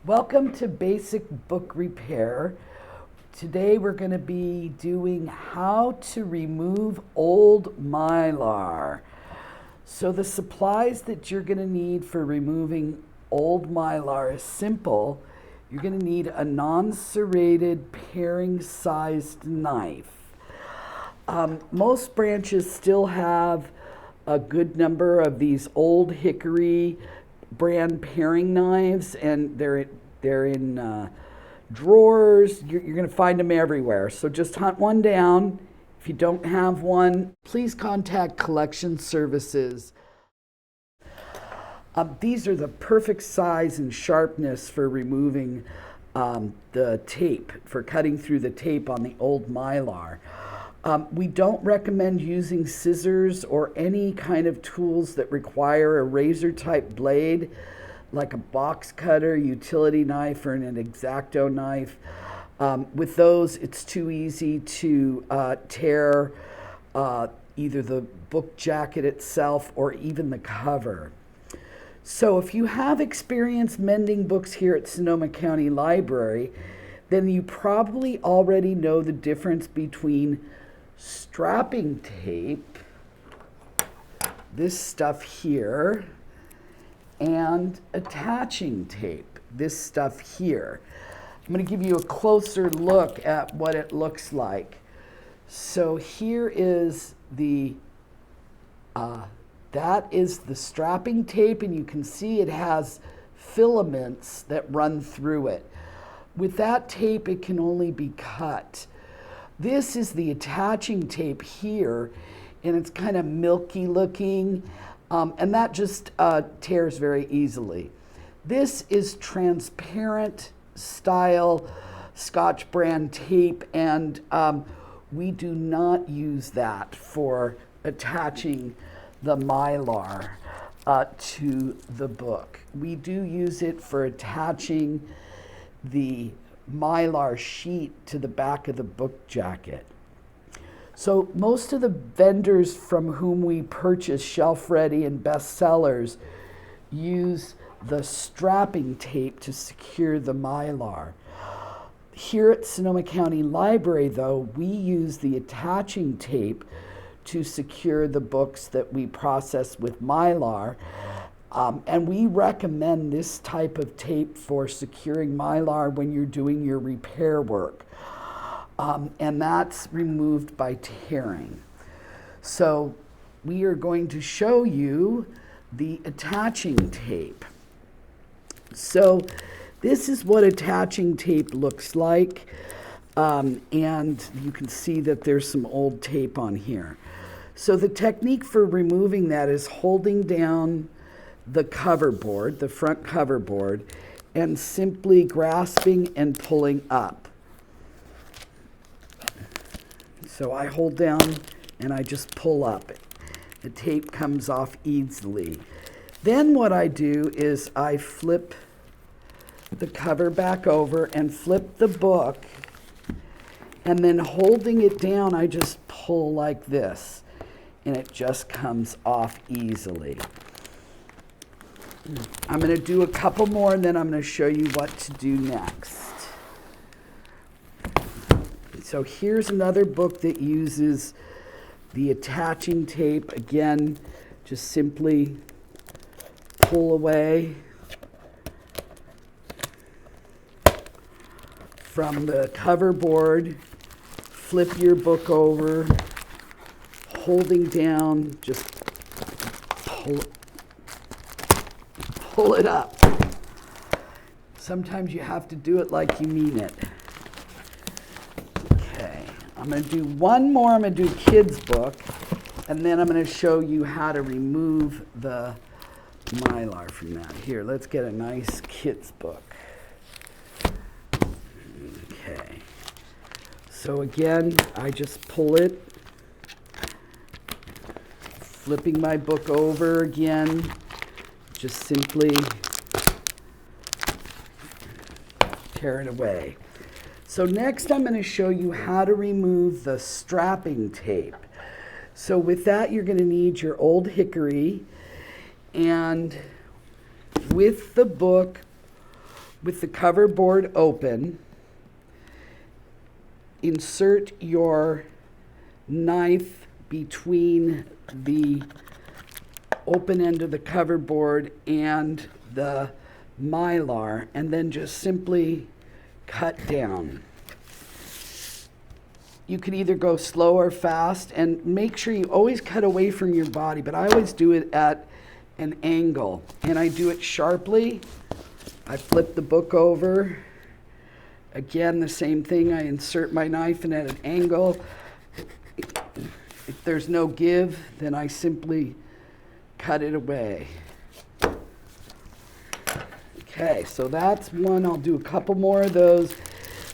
Welcome to Basic Book Repair. Today we're going to be doing how to remove old Mylar. So the supplies that you're going to need for removing old Mylar is simple. You're going to need a non-serrated paring-sized knife. Most branches still have a good number of these old hickory brand paring knives, and they're in drawers. You're going to find them everywhere. So just hunt one down. If you don't have one, please contact Collection Services. These are the perfect size and sharpness for removing the tape, for cutting through the tape on the old Mylar. We don't recommend using scissors or any kind of tools that require a razor-type blade, like a box cutter, utility knife, or an X-Acto knife. With those, it's too easy to tear either the book jacket itself or even the cover. So if you have experience mending books here at Sonoma County Library, then you probably already know the difference between strapping tape, this stuff here, and attaching tape, this stuff here. I'm going to give you a closer look at what it looks like. So here is that is the strapping tape, and you can see it has filaments that run through it. With that tape, it can only be cut. This is the attaching tape here, and it's kind of milky looking, and that just tears very easily. This is transparent style Scotch brand tape, and we do not use that for attaching the Mylar to the book. We do use it for attaching the Mylar sheet to the back of the book jacket. So most of the vendors from whom we purchase shelf ready and bestsellers use the strapping tape to secure the Mylar. Here at Sonoma County Library, though, we use the attaching tape to secure the books that we process with Mylar. And we recommend this type of tape for securing Mylar when you're doing your repair work. And that's removed by tearing. So we are going to show you the attaching tape. So this is what attaching tape looks like. And you can see that there's some old tape on here. So the technique for removing that is holding down the cover board, the front cover board, and simply grasping and pulling up. So I hold down and I just pull up. The tape comes off easily. Then what I do is I flip the cover back over and flip the book, and then holding it down, I just pull like this, and it just comes off easily. I'm going to do a couple more, and then I'm going to show you what to do next. So here's another book that uses the attaching tape. Again, just simply pull away from the cover board, flip your book over, holding down, just pull it up. Sometimes you have to do it like you mean it. Okay, I'm going to do one more. I'm going to do kids' book, and then I'm going to show you how to remove the Mylar from that. Here, let's get a nice kids' book. Okay, so again, I just pull it, flipping my book over again, just simply tear it away. So next I'm going to show you how to remove the strapping tape. So with that, you're going to need your old hickory, and with the book, with the cover board open, insert your knife between the open end of the cover board and the Mylar, and then just simply cut down. You can either go slow or fast, and make sure you always cut away from your body, but I always do it at an angle, and I do it sharply. I flip the book over. Again, the same thing. I insert my knife and at an angle. If there's no give, then I simply cut it away. Okay, so that's one. I'll do a couple more of those.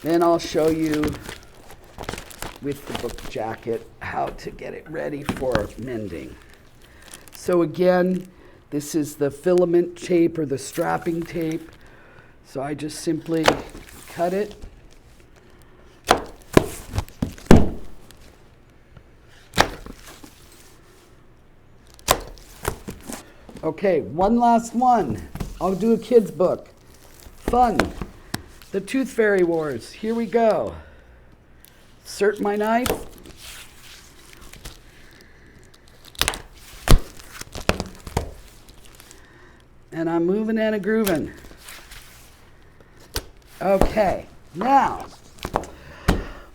Then I'll show you with the book jacket how to get it ready for mending. So again, this is the filament tape or the strapping tape. So I just simply cut it. Okay, one last one. I'll do a kid's book. Fun. The Tooth Fairy Wars. Here we go. Insert my knife. And I'm moving and a grooving. Okay, now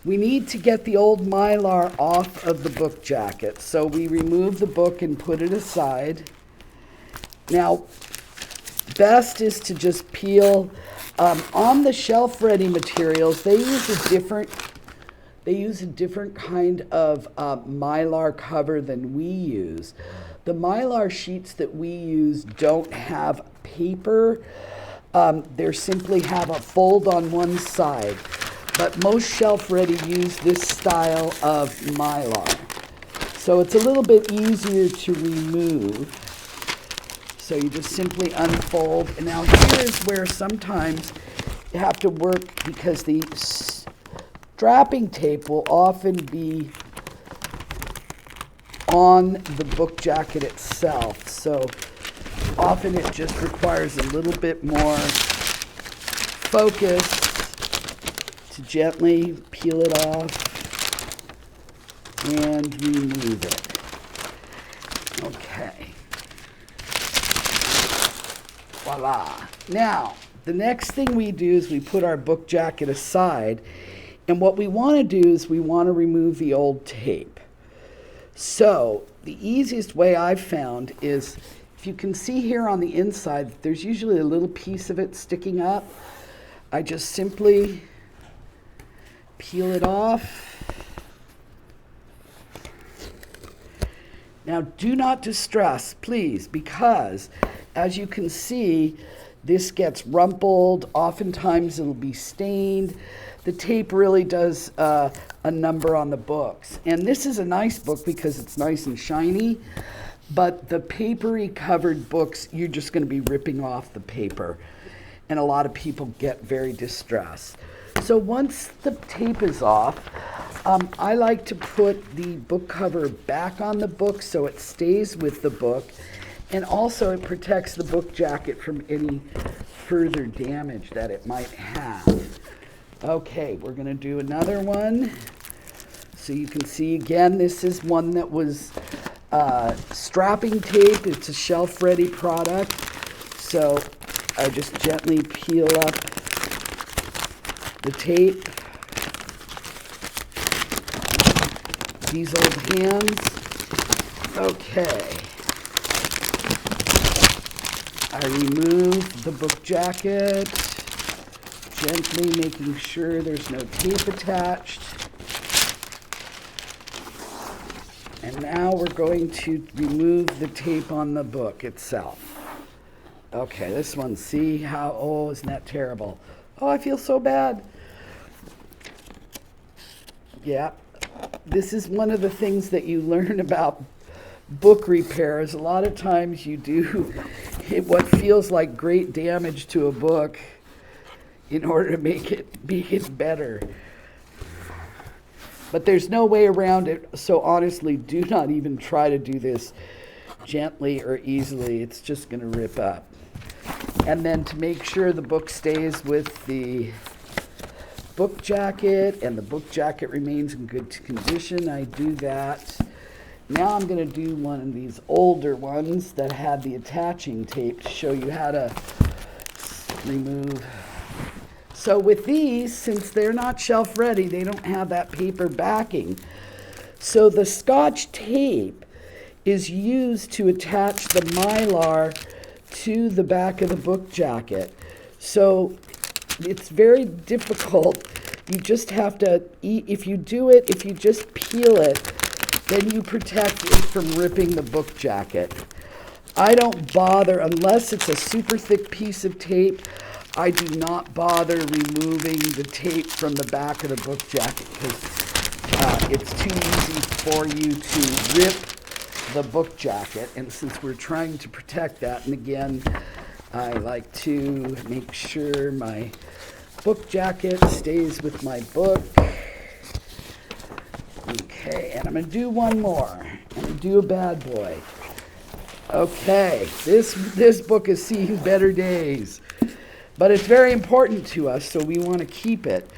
we need to get the old Mylar off of the book jacket. So we remove the book and put it aside. Now, best is to just peel. On the shelf-ready materials, they use a different kind of Mylar cover than we use. The Mylar sheets that we use don't have paper. They simply have a fold on one side. But most shelf-ready use this style of Mylar. So it's a little bit easier to remove. So you just simply unfold. And now here's where sometimes you have to work, because the strapping tape will often be on the book jacket itself. So often it just requires a little bit more focus to gently peel it off and remove it. Okay. Voila. Now, the next thing we do is we put our book jacket aside, and what we want to do is we want to remove the old tape. So the easiest way I've found is, if you can see here on the inside, there's usually a little piece of it sticking up. I just simply peel it off. Now, do not distress, please, because as you can see, this gets rumpled. Oftentimes it'll be stained. The tape really does a number on the books. And this is a nice book because it's nice and shiny, but the papery covered books, you're just going to be ripping off the paper. And a lot of people get very distressed. So once the tape is off, I like to put the book cover back on the book so it stays with the book. And also it protects the book jacket from any further damage that it might have. Okay, we're going to do another one. So you can see again, this is one that was strapping tape. It's a shelf-ready product. So I just gently peel up the tape. These old hands. Okay. I remove the book jacket, gently making sure there's no tape attached. And now we're going to remove the tape on the book itself. Okay, this one, see how, oh, isn't that terrible? Oh, I feel so bad. Yeah, this is one of the things that you learn about book repairs. A lot of times you do what feels like great damage to a book in order to make it better. But there's no way around it, so honestly, do not even try to do this gently or easily. It's just going to rip up. And then to make sure the book stays with the book jacket and the book jacket remains in good condition, I do that. Now I'm going to do one of these older ones that had the attaching tape to show you how to remove. So with these, since they're not shelf ready, they don't have that paper backing. So the Scotch tape is used to attach the Mylar to the back of the book jacket. So it's very difficult. You just have to, if you just peel it, then you protect it from ripping the book jacket. I don't bother, unless it's a super thick piece of tape, I do not bother removing the tape from the back of the book jacket because it's too easy for you to rip the book jacket. And since we're trying to protect that, and again, I like to make sure my book jacket stays with my book. Okay, and I'm going to do one more. I'm going to do a bad boy. Okay, this book has seen better days, but it's very important to us, so we want to keep it.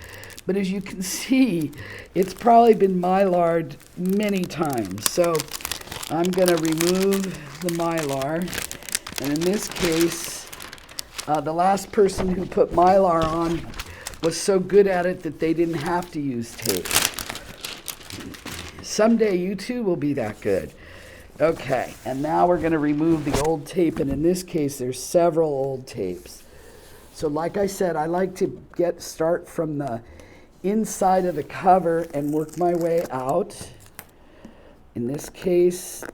But as you can see, it's probably been Mylar'd many times. So I'm going to remove the Mylar, and in this case, the last person who put Mylar on was so good at it that they didn't have to use tape. Someday you too will be that good. Okay, and now we're going to remove the old tape, and in this case there's several old tapes. So like I said, I like to start from the inside of the cover and work my way out. In this case,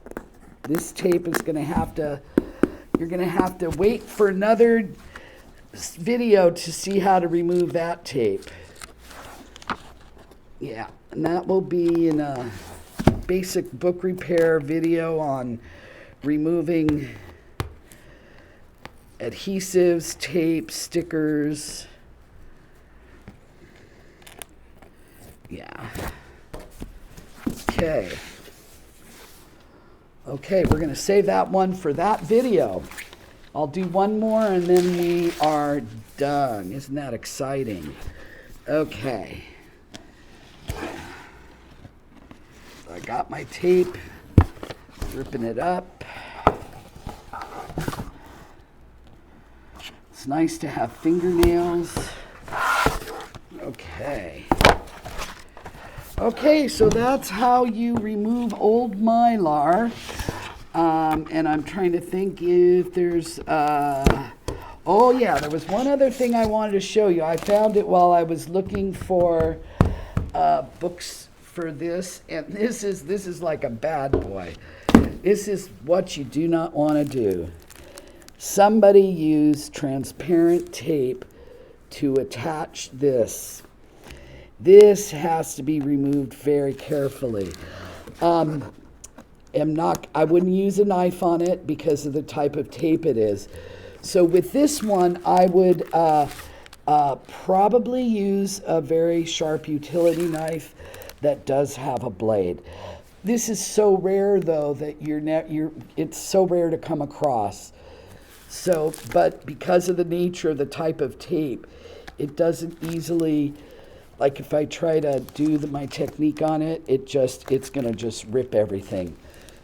this tape is going to have to, you're going to have to wait for another video to see how to remove that tape. Yeah, and that will be in a basic book repair video on removing adhesives, tape, stickers. Yeah. Okay. Okay, we're going to save that one for that video. I'll do one more and then we are done. Isn't that exciting? Okay. I got my tape, ripping it up. It's nice to have fingernails. Okay. Okay, so that's how you remove old Mylar. And I'm trying to think if there's, oh yeah, there was one other thing I wanted to show you. I found it while I was looking for books for this, and this is like a bad boy. This is what you do not want to do. Somebody used transparent tape to attach this. This has to be removed very carefully. I wouldn't use a knife on it because of the type of tape it is. So with this one, I would probably use a very sharp utility knife that does have a blade. This is so rare though that it's so rare to come across. So, but because of the nature of the type of tape, it doesn't easily, like if I try to do my technique on it, it's gonna just rip everything.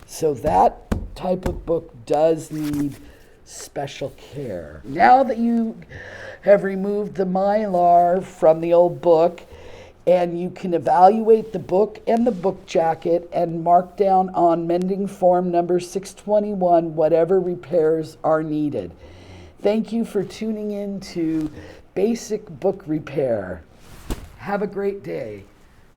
So that type of book does need special care. Now that you have removed the Mylar from the old book, and you can evaluate the book and the book jacket and mark down on mending form number 621 whatever repairs are needed. Thank you for tuning in to Basic Book Repair. Have a great day.